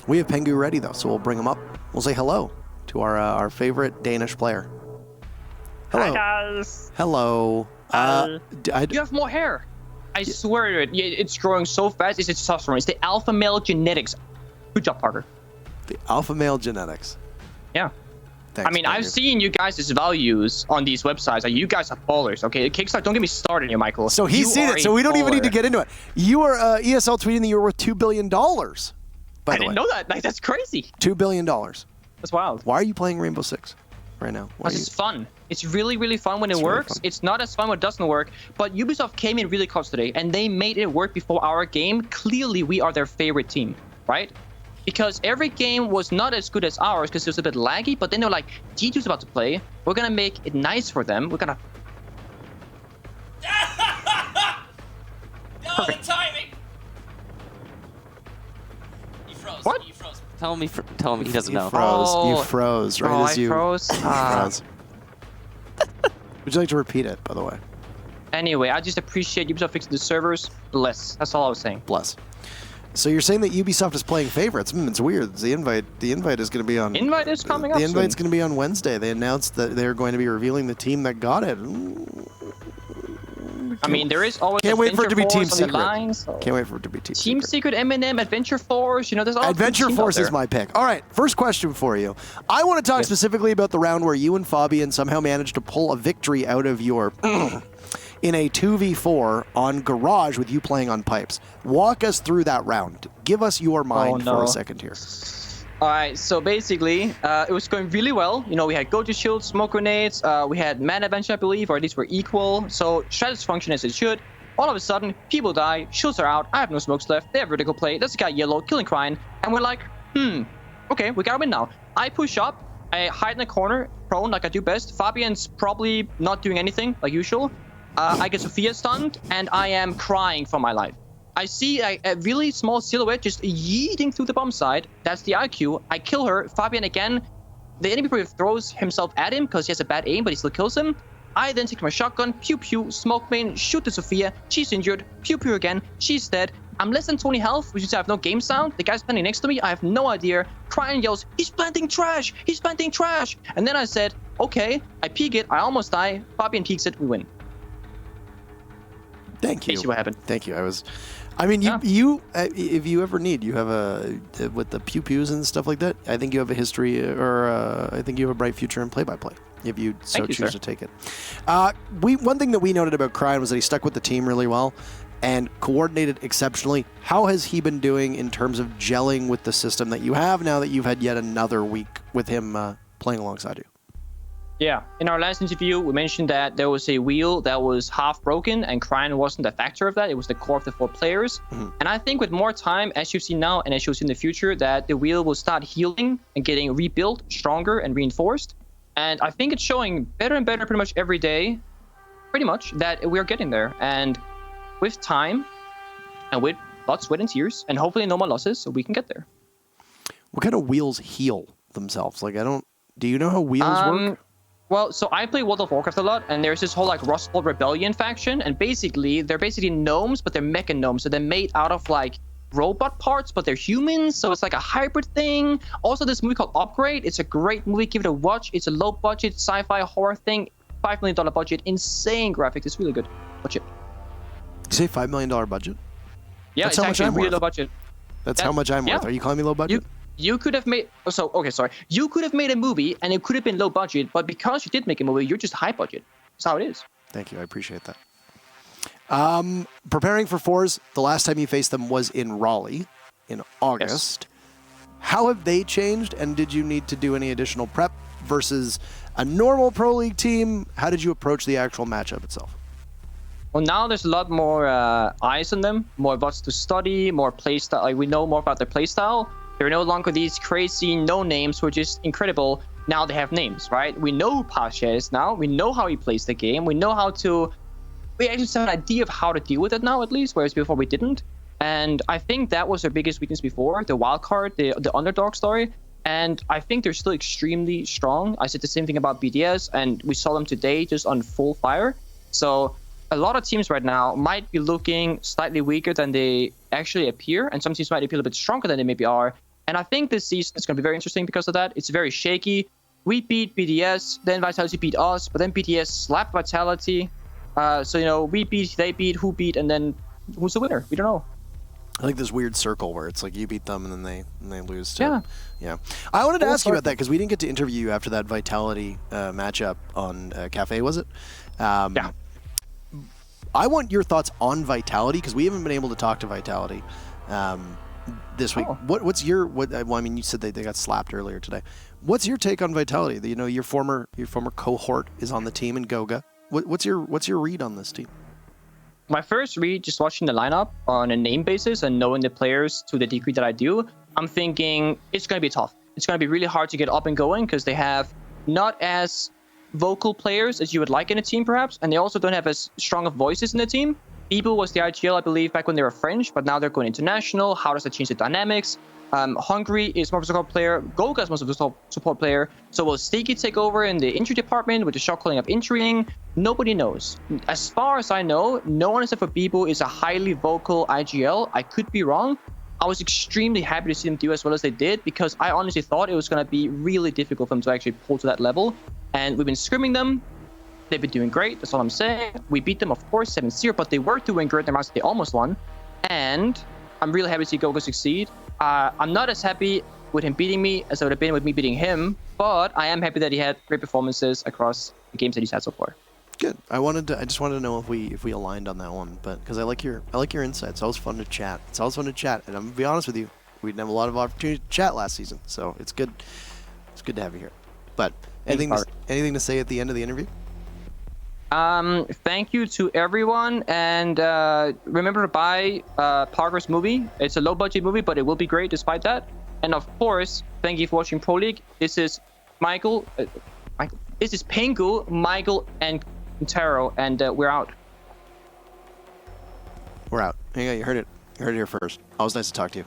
We have Pengu ready, though, so we'll bring him up. We'll say hello to our favorite Danish player. Hello. Hi, guys. Hello. You have more hair. I swear to it. It's growing so fast. It's testosterone. It's the alpha male genetics. Good job, Parker. The alpha male genetics. Yeah. Thanks, I mean, Pengu. I've seen you guys' values on these websites. Like, you guys are ballers, okay? Kickstart, don't get me started here, Michael. So he's seen it, so we don't even need to get into it. You were ESL tweeting that you were worth $2 billion, by the way. I didn't know that. Like, that's crazy. $2 billion. That's wild. Why are you playing Rainbow Six right now? Because it's fun. It's really, really fun when it works. Really it's not as fun when it doesn't work. But Ubisoft came in really close today, and they made it work before our game. Clearly, we are their favorite team, right? Because every game was not as good as ours because it was a bit laggy, but then they're like, G2's about to play. We're going to make it nice for them. We're going to... Oh, the timing! You froze. What? You froze. Tell him he doesn't know. You froze right as you froze. froze. Would you like to repeat it, by the way? Anyway, I just appreciate Ubisoft fixing the servers. Bless. That's all I was saying. Bless. So you're saying that Ubisoft is playing favorites? It's weird. The invite is going to be on. Invite is coming up. The invite's going to be on Wednesday. They announced that they're going to be revealing the team that got it. I mean, there is always. Can't wait for it to be Team Secret. Line, so. Can't wait for it to be Team Secret, Eminem, Adventure Force. You know, there's all. Adventure Force is my pick. All right, first question for you. I want to talk specifically about the round where you and Fabian somehow managed to pull a victory out of your. In a 2v4 on Garage with you playing on pipes. Walk us through that round. Give us your mind for a second here. All right, so basically, it was going really well. You know, we had go-to shields, smoke grenades, we had mana bench, I believe, or at least we're equal. So strategies function as it should. All of a sudden, people die, shields are out, I have no smokes left, they have vertical play, there's a guy yellow, killing Crying, and we're like, okay, we gotta win now. I push up, I hide in the corner, prone like I do best. Fabian's probably not doing anything, like usual. I get Sophia stunned, and I am crying for my life. I see a really small silhouette just yeeting through the bomb side. That's the IQ. I kill her. Fabian again. The enemy player throws himself at him because he has a bad aim, but he still kills him. I then take my shotgun, pew pew, smoke main, shoot the Sophia. She's injured. Pew pew again. She's dead. I'm less than 20 health, which means I have no game sound. The guy's standing next to me. I have no idea. Crying yells, he's planting trash. He's planting trash. And then I said, okay. I peek it. I almost die. Fabian peeks it. We win. Thank you. See what happened. Thank you. You if you ever need, you have with the pew pews and stuff like that. I think you have a history, or I think you have a bright future in play-by-play if you choose to take it. One thing that we noted about Crying was that he stuck with the team really well and coordinated exceptionally. How has he been doing in terms of gelling with the system that you have now that you've had yet another week with him playing alongside you? Yeah, in our last interview, we mentioned that there was a wheel that was half broken, and Crying wasn't a factor of that. It was the core of the 4 players. And I think with more time, as you've seen now, and as you'll see in the future, that the wheel will start healing and getting rebuilt, stronger and reinforced. And I think it's showing better and better pretty much every day, pretty much, that we're getting there. And with time, and with blood, sweat, and tears, and hopefully no more losses, we can get there. What kind of wheels heal themselves? Like, do you know how wheels work? Well, so I play World of Warcraft a lot, and there's this whole like Rust Bowl Rebellion faction, and basically they're gnomes, but they're mecha gnomes, so they're made out of like robot parts, but they're humans, so it's like a hybrid thing. Also, this movie called Upgrade, it's a great movie, give it a watch. It's a low budget sci-fi horror thing, $5 million budget, insane graphics, it's really good. Watch it. Did you say $5 million budget? Yeah, That's it's how much actually I'm really worth. low budget. That's how much I'm worth. Are you calling me low budget? You could have made You could have made a movie and it could have been low budget, but because you did make a movie, you're just high budget. That's how it is. Thank you. I appreciate that. Preparing for forZe, the last time you faced them was in Raleigh in August. Yes. How have they changed, and did you need to do any additional prep versus a normal Pro League team? How did you approach the actual matchup itself? Well, now there's a lot more eyes on them, more bots to study, more playstyle. Like, we know more about their playstyle. They're no longer these crazy no-names who are just incredible. Now they have names, right? We know who Pasha is now. We know how he plays the game. We know how to... We actually have an idea of how to deal with it now, at least, whereas before we didn't. And I think that was their biggest weakness before, the wild card, the underdog story. And I think they're still extremely strong. I said the same thing about BDS, and we saw them today just on full fire. So a lot of teams right now might be looking slightly weaker than they actually appear, and some teams might appear a little bit stronger than they maybe are. And I think this season is going to be very interesting because of that. It's very shaky. We beat BDS, then Vitality beat us, but then BDS slapped Vitality. So, we beat, they beat, who beat, and then who's the winner? We don't know. I like this weird circle where it's like you beat them and then they lose to. Yeah. I wanted to ask you about that because we didn't get to interview you after that Vitality matchup on Cafe, was it? Yeah. I want your thoughts on Vitality because we haven't been able to talk to Vitality this week. What's your well, I mean, you said they got slapped earlier today. What's your take on Vitality? Your former cohort is on the team in Goga. What's your read on this team? My first read, just watching the lineup on a name basis and knowing the players to the degree that I do, I'm thinking it's going to be tough. It's going to be really hard to get up and going because they have not as vocal players as you would like in a team, perhaps, and they also don't have as strong of voices in the team. Beeble was the IGL, I believe, back when they were French, but now they're going international. How does that change the dynamics? Hungry is more of a support player. Goga is most of a support player. So will Sticky take over in the injury department with the shot calling of injuring? Nobody knows. As far as I know, no one except for Beeble is a highly vocal IGL. I could be wrong. I was extremely happy to see them do as well as they did because I honestly thought it was going to be really difficult for them to actually pull to that level. And we've been scrimming them. They've been doing great. That's all I'm saying. We beat them, of course, 7-0, but they were doing great. They almost won. And I'm really happy to see Goga succeed. I'm not as happy with him beating me as I would have been with me beating him, but I am happy that he had great performances across the games that he's had so far. Good. I just wanted to know if we aligned on that one, but because I like your insights. It's always fun to chat. And I'm gonna be honest with you, we didn't have a lot of opportunity to chat last season, so it's good. It's good to have you here. But anything to say at the end of the interview? Thank you to everyone, and remember to buy Parker's movie. It's a low-budget movie, but it will be great despite that. And of course, thank you for watching Pro League. This is Michael. This is Pengu, Michael, and Taro, and we're out. We're out. Yeah, you heard it. You heard it here first. Always nice to talk to you.